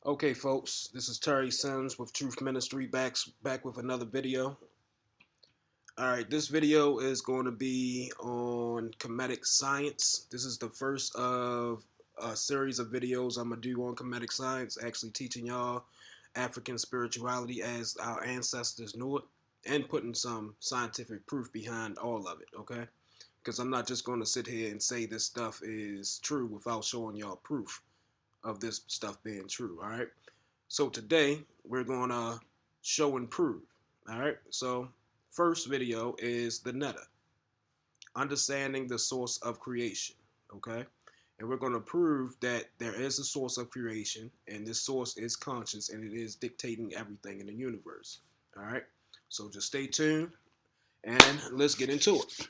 Okay, folks, this is Terry Sims with Truth Ministry back with another video. All right, this video is going to be on Kemetic Science. This is the first of a series of videos I'm going to do on Kemetic Science, actually teaching y'all African spirituality as our ancestors knew it and putting some scientific proof behind all of it, okay? Because I'm not just going to sit here and say this stuff is true without showing y'all proof of this stuff being true, all right? So today we're going to show and prove. All right. So first video is the netta, understanding the source of creation. Okay. And we're going to prove that there is a source of creation, and this source is conscious, and it is dictating everything in the universe. All right. So just stay tuned, and let's get into it.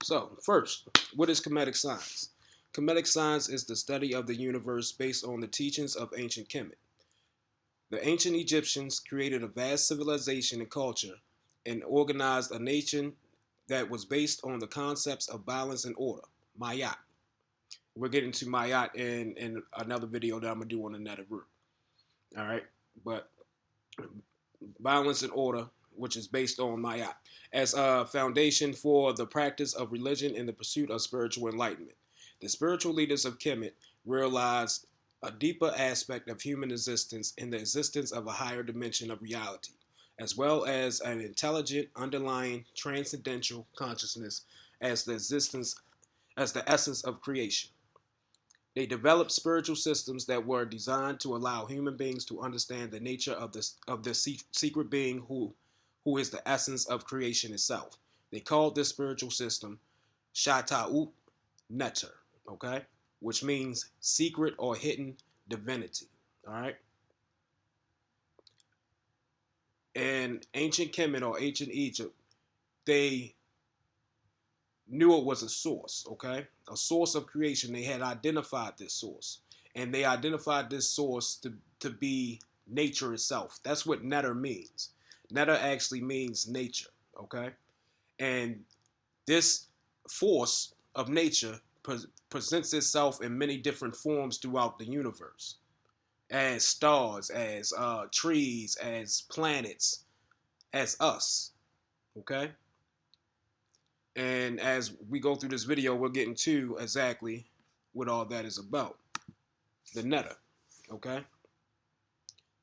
So first, what is Kemetic Science? Kemetic Science is the study of the universe based on the teachings of ancient Kemet. The ancient Egyptians created a vast civilization and culture and organized a nation that was based on the concepts of balance and order, Mayat. We're getting to Mayat in another video that I'm going to do on the nether root. All right. But balance and order, which is based on Mayat, as a foundation for the practice of religion and the pursuit of spiritual enlightenment. The spiritual leaders of Kemet realized a deeper aspect of human existence in the existence of a higher dimension of reality, as well as an intelligent, underlying, transcendental consciousness as the essence of creation. They developed spiritual systems that were designed to allow human beings to understand the nature of the secret being who is the essence of creation itself. They called this spiritual system Shata'ut Neter, okay, which means secret or hidden divinity. All right. In ancient Kemet or ancient Egypt, they knew it was a source, okay? A source of creation. They had identified this source. And they identified this source to be nature itself. That's what netter means. Netter actually means nature, okay? And this force of nature presents itself in many different forms throughout the universe, as stars, as trees, as planets, as us, okay? And as we go through this video, we're getting to exactly what all that is about. The netta, okay?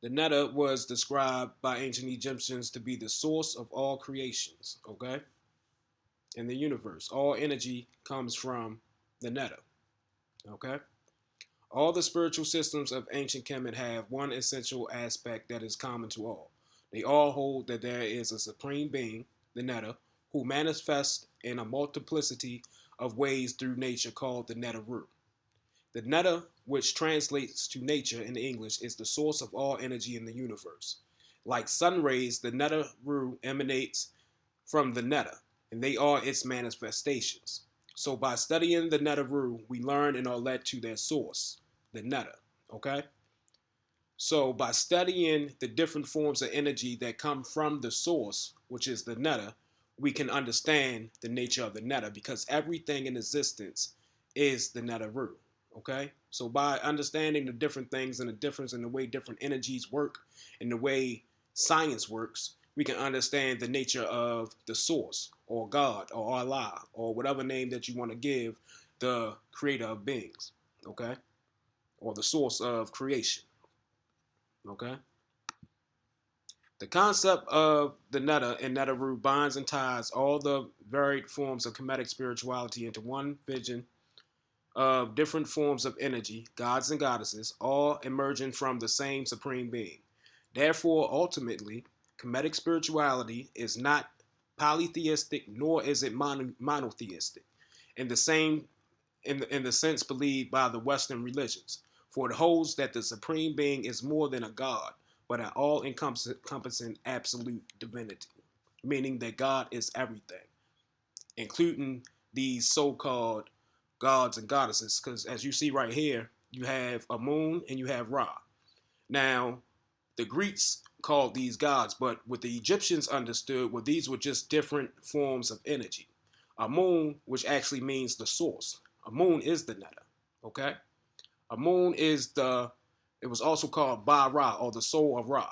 The netta was described by ancient Egyptians to be the source of all creations, okay? In the universe, all energy comes from the netta, okay? All the spiritual systems of ancient Kemet have one essential aspect that is common to all. They all hold that there is a supreme being, the netta, who manifests in a multiplicity of ways through nature called the netta root. The netta, which translates to nature in English, is the source of all energy in the universe. Like sun rays, the netta root emanates from the netta, and they are its manifestations. So by studying the netta root, we learn and are led to their source, the netta, okay? So by studying the different forms of energy that come from the source, which is the netta, we can understand the nature of the netta because everything in existence is the netta root. Okay? So by understanding the different things and the difference in the way different energies work and the way science works, we can understand the nature of the source or God or Allah or whatever name that you want to give the creator of beings. Okay? Or the source of creation. Okay? The concept of the netta and netta root binds and ties all the varied forms of Kemetic spirituality into one vision of different forms of energy, gods and goddesses, all emerging from the same supreme being. Therefore, ultimately, Kemetic spirituality is not polytheistic nor is it monotheistic in the same in the sense believed by the Western religions. For it holds that the supreme being is more than a god, but an all-encompassing absolute divinity, meaning that God is everything, including these so-called gods and goddesses. Because as you see right here, you have a moon and you have Ra. Now, the Greeks called these gods, but what the Egyptians understood were these were just different forms of energy. A moon, which actually means the source. A moon is the netta, okay? Amun is it was also called Ba Ra, or the soul of Ra.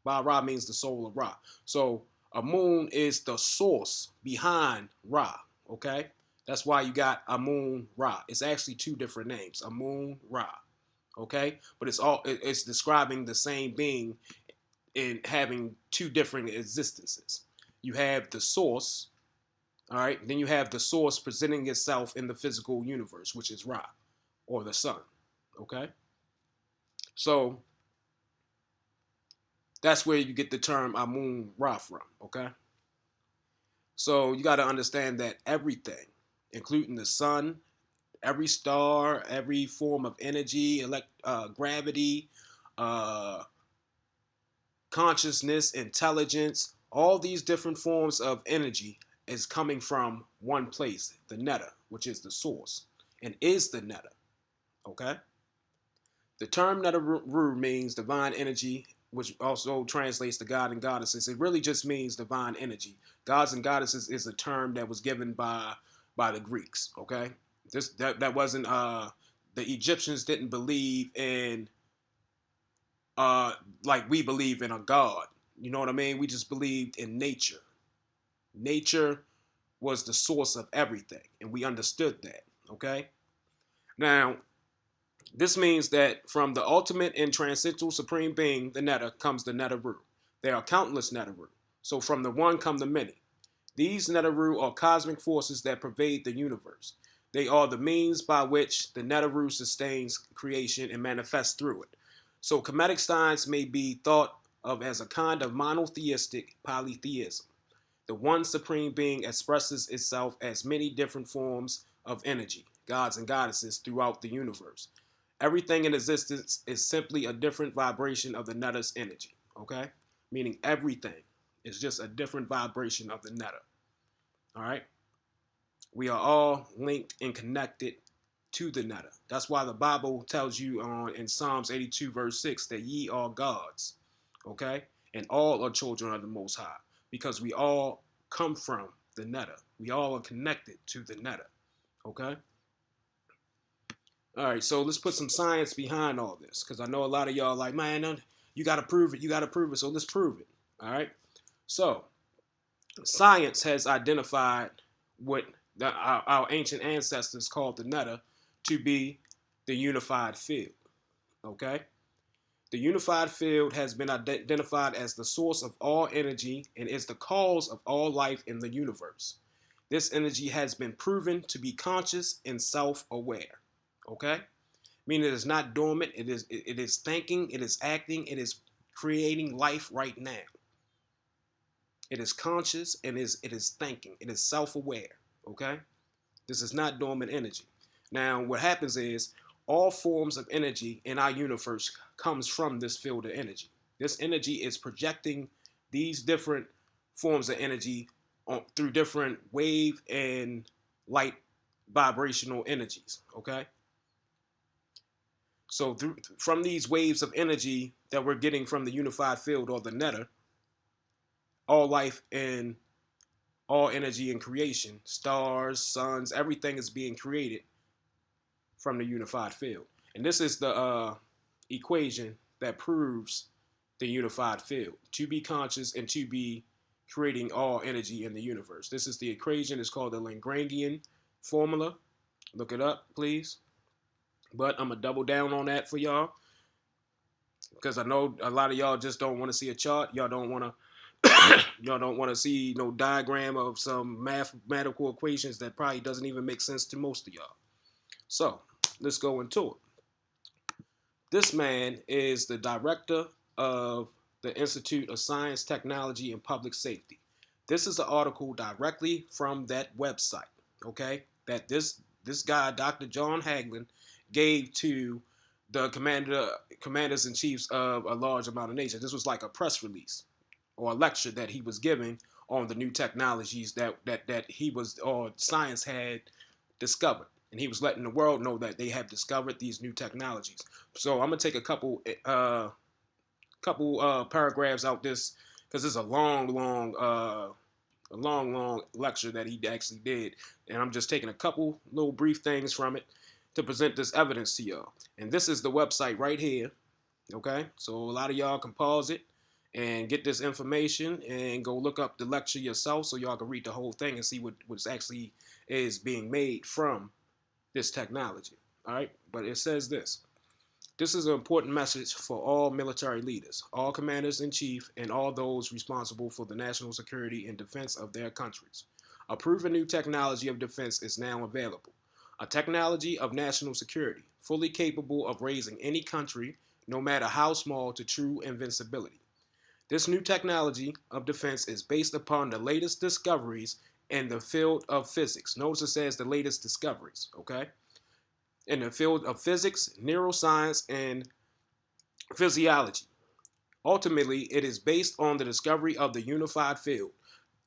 Ba Ra means the soul of Ra. So Amun is the source behind Ra. Okay, that's why you got Amun Ra. It's actually two different names, Amun Ra. Okay, but it's describing the same being in having two different existences. You have the source, all right, then you have the source presenting itself in the physical universe, which is Ra, or the sun. Okay, so that's where you get the term Amun Ra from. Okay, so you got to understand that everything, including the sun, every star, every form of energy, gravity, uh, consciousness, intelligence, all these different forms of energy is coming from one place, the netta, which is the source, and is the netta. Okay? The term netta means divine energy, which also translates to God and goddesses. It really just means divine energy. Gods and goddesses is a term that was given by the Greeks. Okay? That wasn't the Egyptians didn't believe in uh like we believe in a god. You know what I mean? We just believed in nature. Nature was the source of everything, and we understood that. Okay? Now, this means that from the ultimate and transcendental supreme being, the Netta, comes the Nettaru. There are countless Nettaru. So from the one come the many. These Nettaru are cosmic forces that pervade the universe. They are the means by which the Nettaru sustains creation and manifests through it. So Kemetic science may be thought of as a kind of monotheistic polytheism. The one supreme being expresses itself as many different forms of energy, gods and goddesses, throughout the universe. Everything in existence is simply a different vibration of the Netta's energy. Okay? Meaning everything is just a different vibration of the Netta. All right? We are all linked and connected to the Netta. That's why the Bible tells you in Psalms 82, verse 6, that ye are gods. Okay? And all are children of the Most High. Because we all come from the Netta. We all are connected to the Netta. Okay? All right, so let's put some science behind all this, because I know a lot of y'all are like, man, you got to prove it. You got to prove it. So let's prove it. All right. So science has identified what our ancient ancestors called the netta to be the unified field. Okay. The unified field has been identified as the source of all energy and is the cause of all life in the universe. This energy has been proven to be conscious and self-aware. Okay? Meaning it is not dormant, it is thinking, it is acting, it is creating life right now. It is conscious and it is thinking, it is self-aware. Okay? This is not dormant energy. Now, what happens is all forms of energy in our universe comes from this field of energy. This energy is projecting these different forms of energy through different wave and light vibrational energies. Okay? So from these waves of energy that we're getting from the unified field, or the netta, all life and all energy in creation, stars, suns, everything is being created from the unified field. And this is the equation that proves the unified field, to be conscious and to be creating all energy in the universe. This is the equation. It's called the Lagrangian formula. Look it up, please. But I'm going to double down on that for y'all, because I know a lot of y'all just don't want to see a chart. Y'all don't want to y'all don't want to see no diagram of some mathematical equations that probably doesn't even make sense to most of y'all. So let's go into it. This man is the director of the Institute of Science, Technology, and Public Safety. This is an article directly from that website, okay, that this guy, Dr. John Hagelin, gave to the commanders and chiefs of a large amount of nations. This was like a press release or a lecture that he was giving on the new technologies that he was, or science had discovered, and he was letting the world know that they have discovered these new technologies. So I'm gonna take a couple paragraphs out this, because it's a long lecture that he actually did, and I'm just taking a couple little brief things from it to present this evidence to y'all. And this is the website right here. Okay, so a lot of y'all can pause it and get this information and go look up the lecture yourself so y'all can read the whole thing and see what's actually is being made from this technology. All right, but it says this. This is an important message for all military leaders, all commanders in chief, and all those responsible for the national security and defense of their countries. A proven new technology of defense is now available. A technology of national security, fully capable of raising any country, no matter how small, to true invincibility. This new technology of defense is based upon the latest discoveries in the field of physics. Notice it says the latest discoveries, okay? In the field of physics, neuroscience, and physiology. Ultimately, it is based on the discovery of the unified field,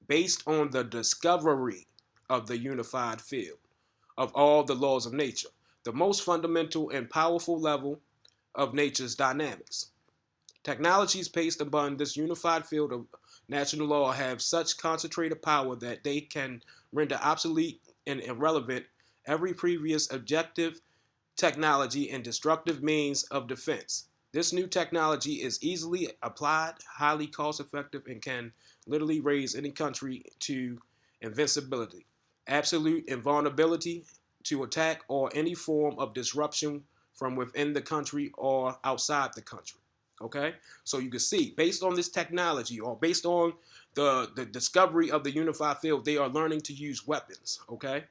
based on the discovery of the unified field of all the laws of nature, the most fundamental and powerful level of nature's dynamics. Technologies based upon this unified field of natural law have such concentrated power that they can render obsolete and irrelevant every previous objective technology and destructive means of defense. This new technology is easily applied, highly cost effective, and can literally raise any country to invincibility, absolute invulnerability to attack or any form of disruption from within the country or outside the country. Okay, so you can see based on this technology or based on the discovery of the unified field, they are learning to use weapons. Okay,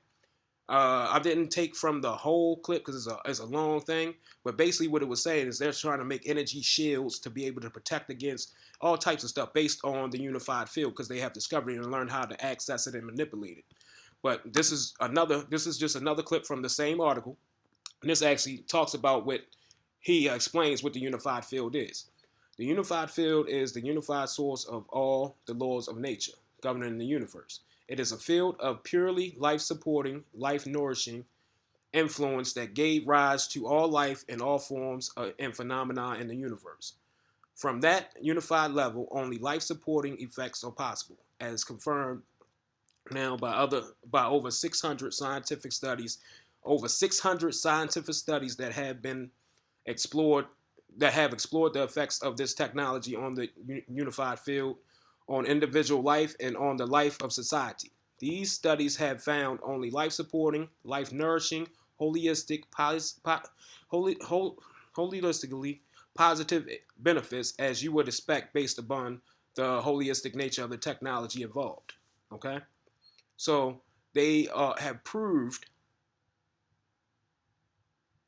I didn't take from the whole clip because it's a long thing, but basically what it was saying is they're trying to make energy shields to be able to protect against all types of stuff based on the unified field because they have discovered it and learned how to access it and manipulate it. But this is just another clip from the same article, and this actually talks about what he explains what the unified field is. The unified field is the unified source of all the laws of nature governing the universe. It is a field of purely life supporting, life nourishing influence that gave rise to all life in all forms and phenomena in the universe. From that unified level, only life supporting effects are possible, as confirmed now by over 600 scientific studies, that have been explored the effects of this technology on the unified field, on individual life, and on the life of society. These studies have found only life supporting, life nourishing, holistic, holistically positive benefits as you would expect based upon the holistic nature of the technology involved. Okay, so they have proved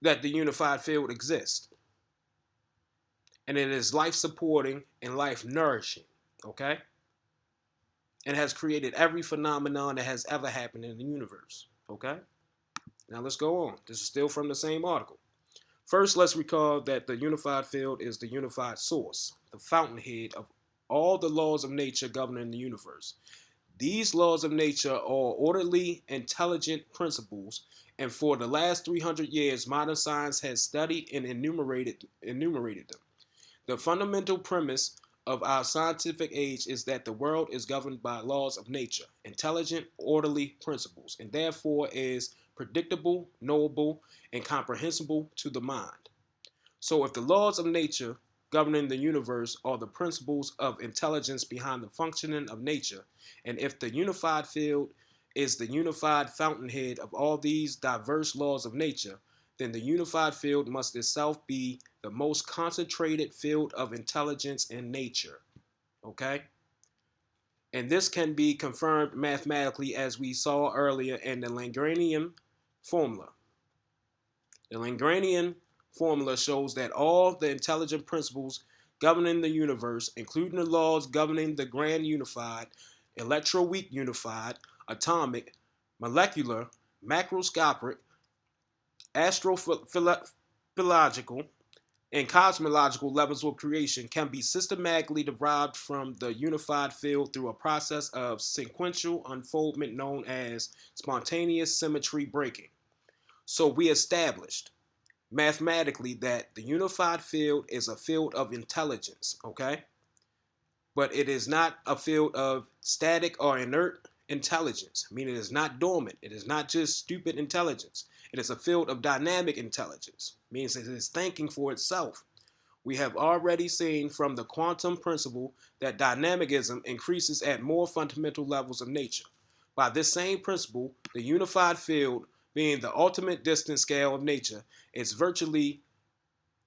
that the unified field exists, and it is life supporting and life nourishing. Okay, and has created every phenomenon that has ever happened in the universe. Okay, now let's go on. This is still from the same article. First, let's recall that the unified field is the unified source, the fountainhead of all the laws of nature governing the universe. These laws of nature are orderly, intelligent principles, and for the last 300 years, modern science has studied and enumerated them. The fundamental premise of our scientific age is that the world is governed by laws of nature, intelligent, orderly principles, and therefore is predictable, knowable, and comprehensible to the mind. So, if the laws of nature governing the universe are the principles of intelligence behind the functioning of nature, and if the unified field is the unified fountainhead of all these diverse laws of nature, then the unified field must itself be the most concentrated field of intelligence in nature. Okay? And this can be confirmed mathematically as we saw earlier in the Lagrangian formula. The Lagrangian formula shows that all the intelligent principles governing the universe, including the laws governing the grand unified, electroweak unified, atomic, molecular, macroscopic, astrophilological, and cosmological levels of creation can be systematically derived from the unified field through a process of sequential unfoldment known as spontaneous symmetry breaking. So we established mathematically that the unified field is a field of intelligence, okay? But it is not a field of static or inert intelligence, meaning it is not dormant. It is not just stupid intelligence. It is a field of dynamic intelligence, means it is thinking for itself. We have already seen from the quantum principle that dynamicism increases at more fundamental levels of nature. By this same principle, the unified field, being the ultimate distance scale of nature, is virtually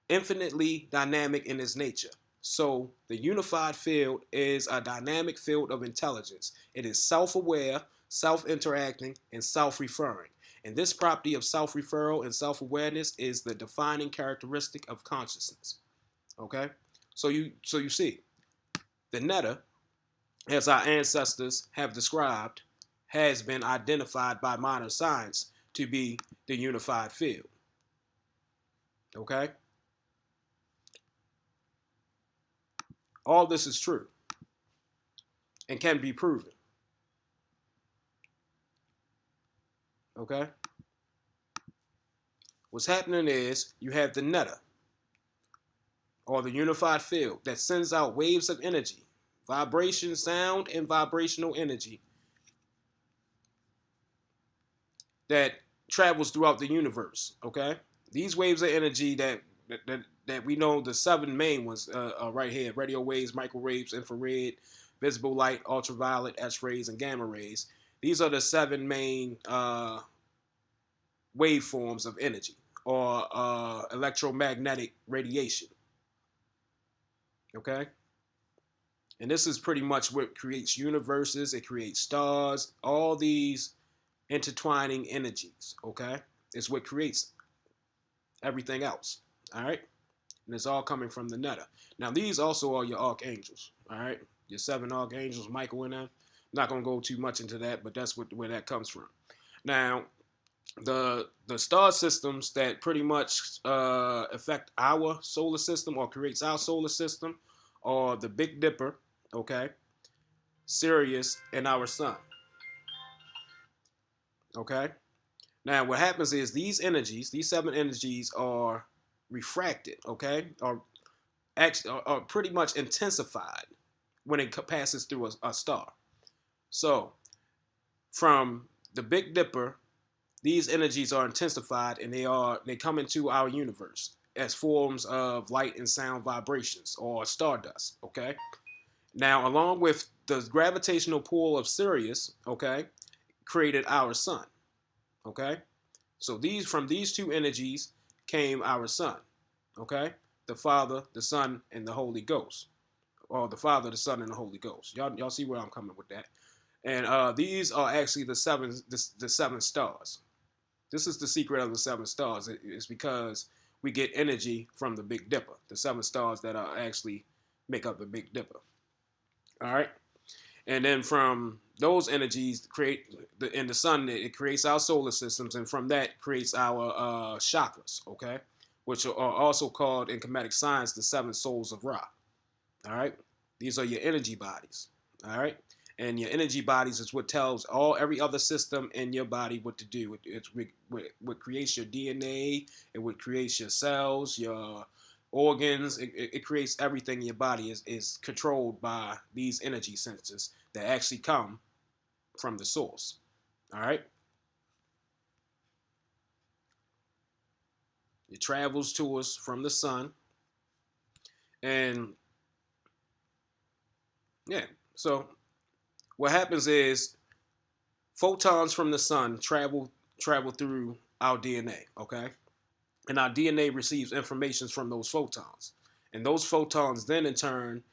infinitely dynamic in its nature. So, the unified field is a dynamic field of intelligence. It is self aware, self interacting, and self referring. And this property of self referral and self awareness is the defining characteristic of consciousness. Okay? So you see, the netta, as our ancestors have described, has been identified by modern science to be the unified field. Okay? All this is true and can be proven. Okay? What's happening is you have the netta, or the unified field, that sends out waves of energy, vibration, sound, and vibrational energy that travels throughout the universe. Okay? These waves of energy that we know, the seven main ones are right here: radio waves, microwaves, infrared, visible light, ultraviolet, X-rays, and gamma rays. These are the seven main waveforms of energy, or electromagnetic radiation. Okay? And this is pretty much what creates universes, it creates stars, all these intertwining energies. Okay? It's what creates everything else. All right? And it's all coming from the netta. Now, these also are your archangels. All right? Your seven archangels, Michael and them. I'm not going to go too much into that, but that's where that comes from. Now, the star systems that pretty much affect our solar system or creates our solar system are the Big Dipper, okay, Sirius, and our sun. Okay. Now, what happens is these energies, these seven energies, are refracted, okay, or actually are pretty much intensified when it passes through a star. So, from the Big Dipper, these energies are intensified, and they come into our universe as forms of light and sound vibrations, or stardust. Okay. Now, along with the gravitational pull of Sirius, okay, created our sun. Okay. So from these two energies came our sun. Okay. The Father, the Son, and the Holy Ghost, or the Father, the Son, and the Holy Ghost. Y'all see where I'm coming with that. And these are actually the seven stars. This is the secret of the seven stars. It's because we get energy from the Big Dipper, the seven stars that are actually make up the Big Dipper. All right. And then from those energies in the sun, it creates our solar systems, and from that creates our chakras, okay, which are also called in Kemetic Science the seven souls of Ra. All right, these are your energy bodies. All right, and your energy bodies is what tells every other system in your body what to do. It's what creates your DNA. It what creates your cells, your organs. It creates everything in your body is controlled by these energy sensors that actually come from the source. All right, it travels to us from the sun, and yeah. So what happens is photons from the sun travel through our DNA, okay? And our DNA receives information from those photons. And those photons then in turn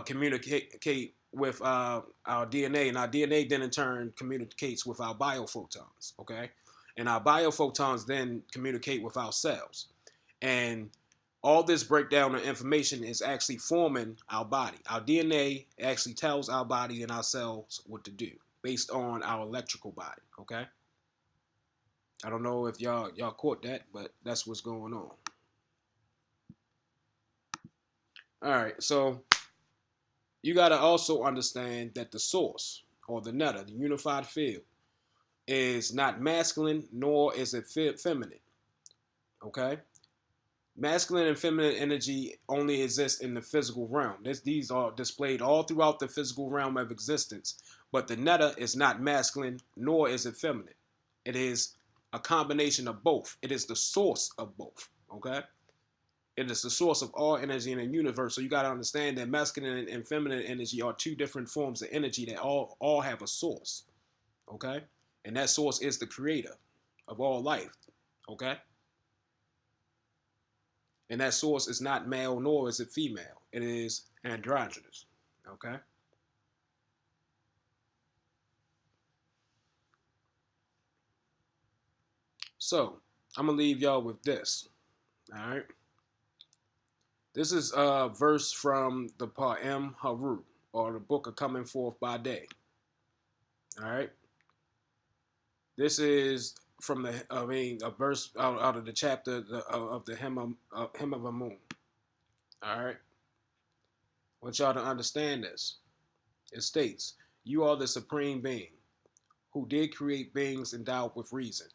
communicate with our DNA, and our DNA then in turn communicates with our biophotons, okay? And our biophotons then communicate with our cells. And all this breakdown of information is actually forming our body. Our DNA actually tells our body and our cells what to do based on our electrical body. Okay. I don't know if y'all caught that, but that's what's going on. All right. So you got to also understand that the source, or the netta, the unified field, is not masculine nor is it feminine. Okay. Masculine and feminine energy only exist in the physical realm. These are displayed all throughout the physical realm of existence. But the netta is not masculine nor is it feminine. It is a combination of both. It is the source of both. Okay? It is the source of all energy in the universe. So you got to understand that masculine and feminine energy are two different forms of energy that all have a source. Okay? And that source is the creator of all life. Okay? And that source is not male nor is it female. It is androgynous. Okay? So I'm gonna leave y'all with this. All right. This is a verse from the Pa'em Haru, or the Book of Coming Forth by Day. All right. This is from a verse out of the chapter of the Hymn of a Moon. All right. I want y'all to understand this. It states, "You are the supreme being who did create beings endowed with reason.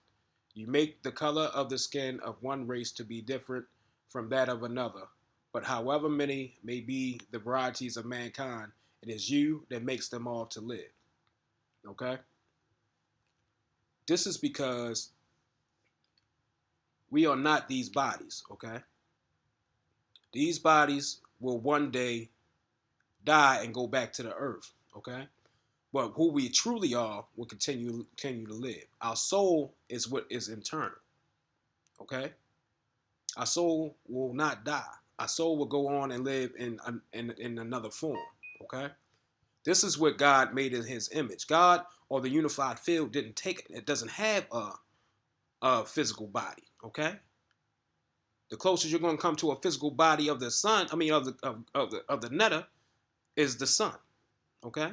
You make the color of the skin of one race to be different from that of another. But however many may be the varieties of mankind, it is you that makes them all to live." Okay? This is because we are not these bodies. Okay? These bodies will one day die and go back to the earth. Okay? But who we truly are will continue to live. Our soul is what is internal. Okay? Our soul will not die. Our soul will go on and live in another form. Okay? This is what God made in his image. God, or the unified field, didn't take it. It doesn't have a physical body. Okay? The closest you're going to come to a physical body of the sun, I mean of the netta, is the sun. Okay?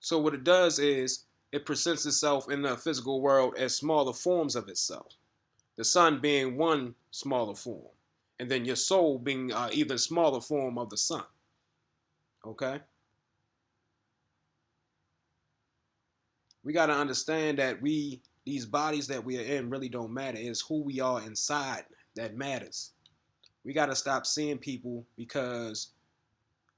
So what it does is it presents itself in the physical world as smaller forms of itself. The sun being one smaller form, and then your soul being even smaller form of the sun. Okay? We got to understand that these bodies that we are in really don't matter. It's who we are inside that matters. We got to stop seeing people because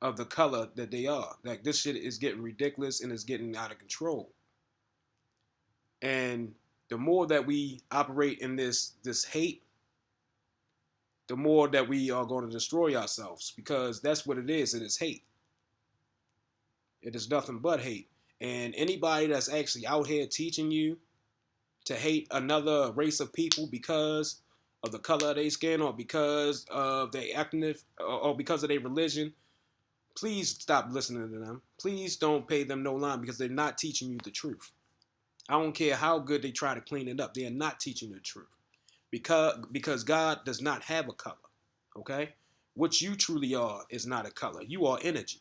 of the color that they are. Like, this shit is getting ridiculous and it's getting out of control. And the more that we operate in this hate, the more that we are going to destroy ourselves, because that's what it is. It is hate. It is nothing but hate. And anybody that's actually out here teaching you to hate another race of people because of the color of their skin, or because of their ethnic, or because of their religion, please stop listening to them. Please don't pay them no line, because they're not teaching you the truth. I don't care how good they try to clean it up. They are not teaching the truth. Because God does not have a color. Okay? What you truly are is not a color. You are energy.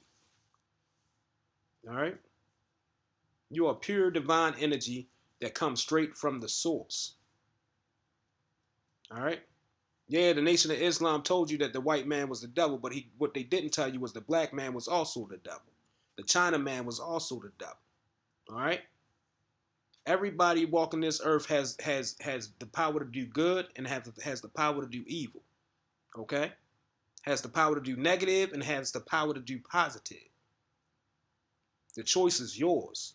All right? You are pure divine energy that comes straight from the source. All right? Yeah, the Nation of Islam told you that the white man was the devil, but what they didn't tell you was the black man was also the devil. The China man was also the devil. All right? Everybody walking this earth has the power to do good and has the power to do evil. Okay? Has the power to do negative and has the power to do positive. The choice is yours.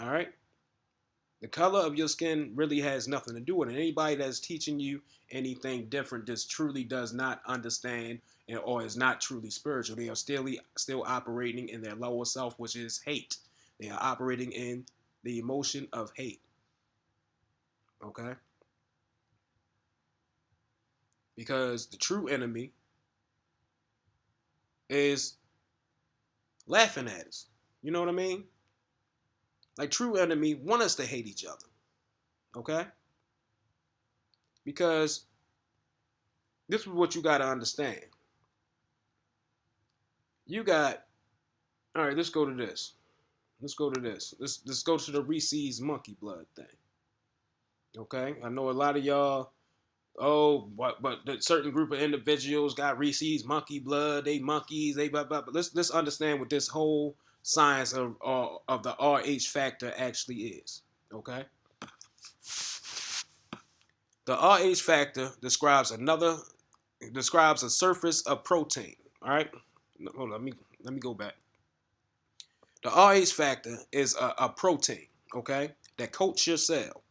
All right? The color of your skin really has nothing to do with it. Anybody that's teaching you anything different just truly does not understand, or is not truly spiritual. They are still operating in their lower self, which is hate. They are operating in the emotion of hate. Okay? Because the true enemy is laughing at us. You know what I mean? Like, true enemy want us to hate each other. Okay? Because this is what you got to understand. You got, all right, let's go to this. Let's go to this. Let's go to the Reese's monkey blood thing. Okay? I know a lot of y'all, oh, but the certain group of individuals got Reese's monkey blood, they monkeys, they blah blah. But let's understand what this whole science of the RH factor actually is. Okay? The RH factor describes a surface of protein. All right? Hold on, let me go back. The RH factor is a protein. okay, that coats your cell.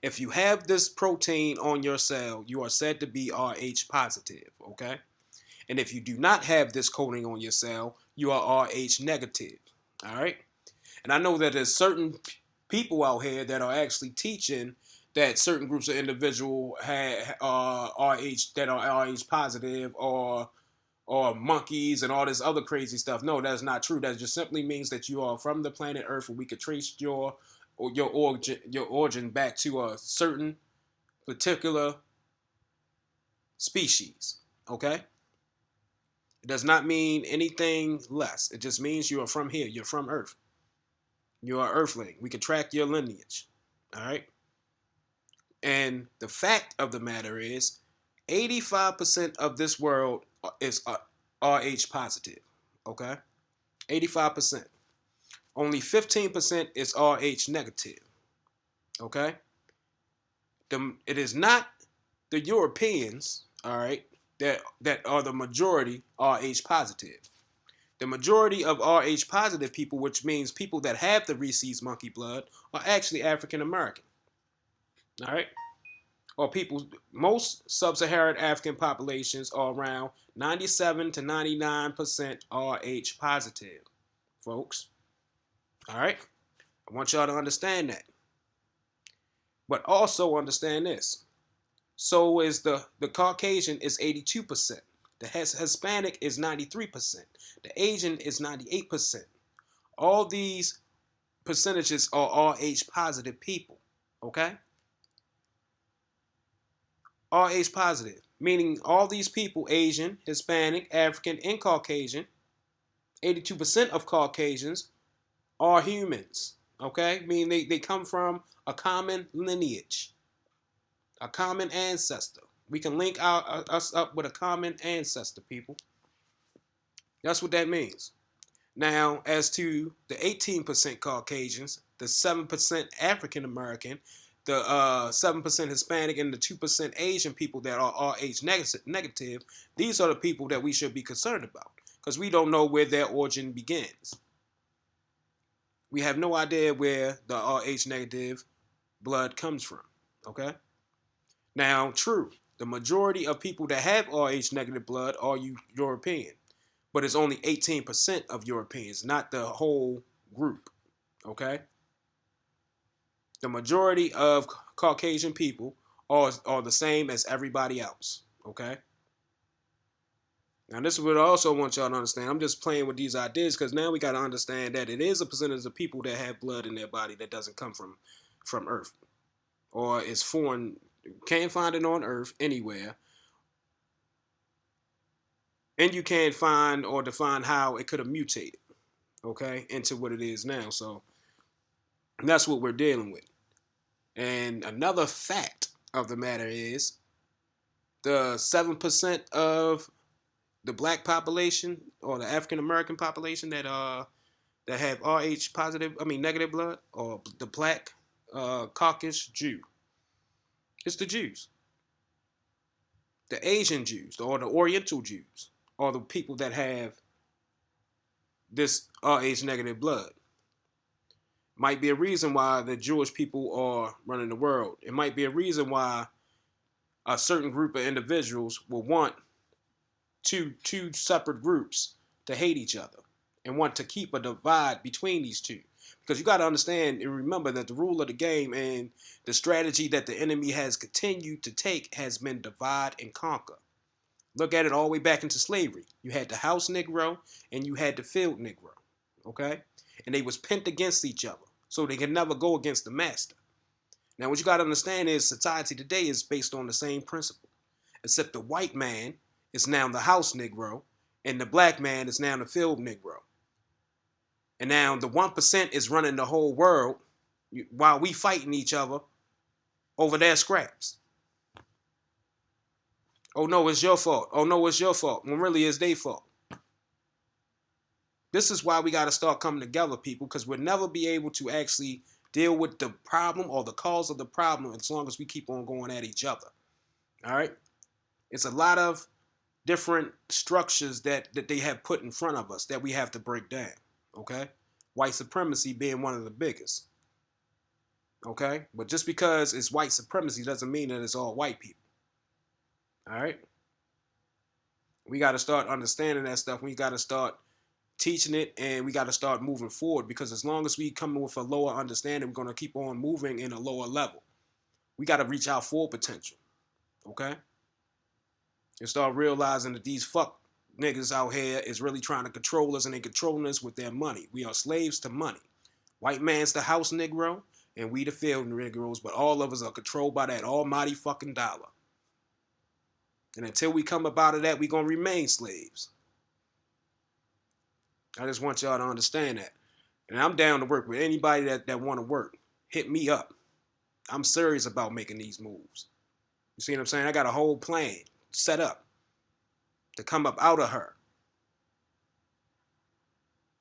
If you have this protein on your cell, you are said to be Rh positive, okay? And if you do not have this coating on your cell, you are Rh negative, all right? And I know that there's certain people out here that are actually teaching that certain groups of individuals have Rh that are Rh positive or monkeys and all this other crazy stuff. No, that's not true. That just simply means that you are from the planet Earth, and we could trace your origin back to a certain particular species. Okay, it does not mean anything less. It just means you are from here. You're from Earth. You are Earthling. We can track your lineage. All right. And the fact of the matter is, 85% of this world is Rh positive. Okay, 85%. Only 15% is Rh negative. Okay, it is not the Europeans, all right, that are the majority Rh positive. The majority of Rh positive people, which means people that have the rhesus monkey blood, are actually African American. All right, or people. Most sub-Saharan African populations are around 97 to 99% Rh positive, folks. All right, I want y'all to understand that. But also understand this. So is the Caucasian is 82%. The Hispanic is 93%. The Asian is 98%. All these percentages are Rh positive people. Okay? Rh positive. Meaning all these people, Asian, Hispanic, African, and Caucasian, 82% of Caucasians are humans. Okay? Meaning they come from a common lineage, a common ancestor. We can link us up with a common ancestor, people. That's what that means. Now, as to the 18% Caucasians, the 7% African American, the 7% Hispanic, and the 2% Asian people that are Rh negative, these are the people that we should be concerned about because we don't know where their origin begins. We have no idea where the Rh negative blood comes from. Okay? Now, true, the majority of people that have Rh negative blood are European, but it's only 18% of Europeans, not the whole group. Okay? The majority of Caucasian people are the same as everybody else. Okay? Now, this is what I also want y'all to understand. I'm just playing with these ideas because now we got to understand that it is a percentage of people that have blood in their body that doesn't come from Earth or is foreign. Can't find it on Earth anywhere. And you can't find or define how it could have mutated, okay, into what it is now. So that's what we're dealing with. And another fact of the matter is the 7% of the black population or the African American population that have Rh negative blood, or the black Caucasus Jew. It's the Jews. The Asian Jews or the Oriental Jews are the people that have this Rh negative blood. Might be a reason why the Jewish people are running the world. It might be a reason why a certain group of individuals will want two separate groups to hate each other and want to keep a divide between these two. Because you got to understand and remember that the rule of the game and the strategy that the enemy has continued to take has been divide and conquer. Look at it all the way back into slavery. You had the house Negro and you had the field Negro. Okay? And they was pent against each other. So they can never go against the master. Now what you got to understand is society today is based on the same principle. Except the white man is now the house Negro and the black man is now the field Negro. And now the 1% is running the whole world while we fighting each other over their scraps. Oh no, it's your fault. Oh no, it's your fault. When really it's their fault. This is why we got to start coming together, people, because we'll never be able to actually deal with the problem or the cause of the problem as long as we keep on going at each other. All right? It's a lot of different structures that they have put in front of us that we have to break down. Okay? White supremacy being one of the biggest. Okay? But just because it's white supremacy doesn't mean that it's all white people. All right? We got to start understanding that stuff. We got to start teaching it, and we got to start moving forward, because as long as we come with a lower understanding, we're going to keep on moving in a lower level. We got to reach our full potential. Okay? And start realizing that these fuck niggas out here is really trying to control us, and they controlling us with their money. We are slaves to money. White man's the house Negro, and we the field Negroes, but all of us are controlled by that almighty fucking dollar. And until we come up out of that, we gonna remain slaves. I just want y'all to understand that. And I'm down to work with anybody that want to work. Hit me up. I'm serious about making these moves. You see what I'm saying? I got a whole plan set up to come up out of her.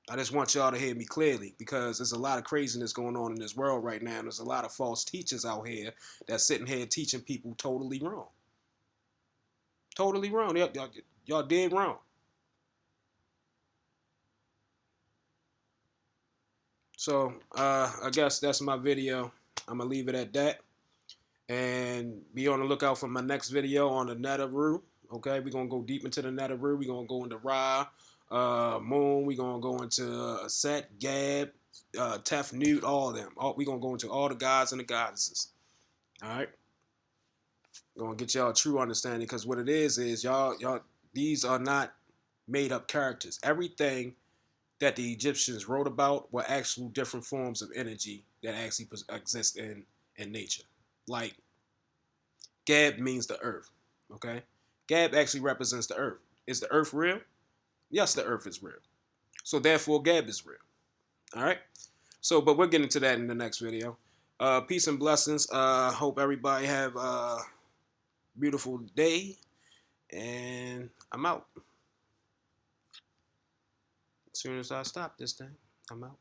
I just want y'all to hear me clearly, because there's a lot of craziness going on in this world right now. And there's a lot of false teachers out here that's sitting here teaching people totally wrong. Totally wrong. Y'all did wrong. So I guess that's my video. I'm gonna leave it at that, and be on the lookout for my next video on the Netaru. Okay, we're gonna go deep into the Netaru. We're gonna go into Ra, Moon. We're gonna go into Set, Gab, Tef, Newt, all of them. We're gonna go into all the gods and the goddesses. All right, gonna get y'all a true understanding, because what it is y'all these are not made up characters. Everything that the Egyptians wrote about were actual different forms of energy that actually exist in nature. Like Gab means the earth. Okay, Gab actually represents the earth. Is the earth real? Yes, the earth is real. So therefore, Gab is real. All right. So, but we'll get into that in the next video. Peace and blessings. Hope everybody have a beautiful day, and I'm out. As soon as I stop this thing, I'm out.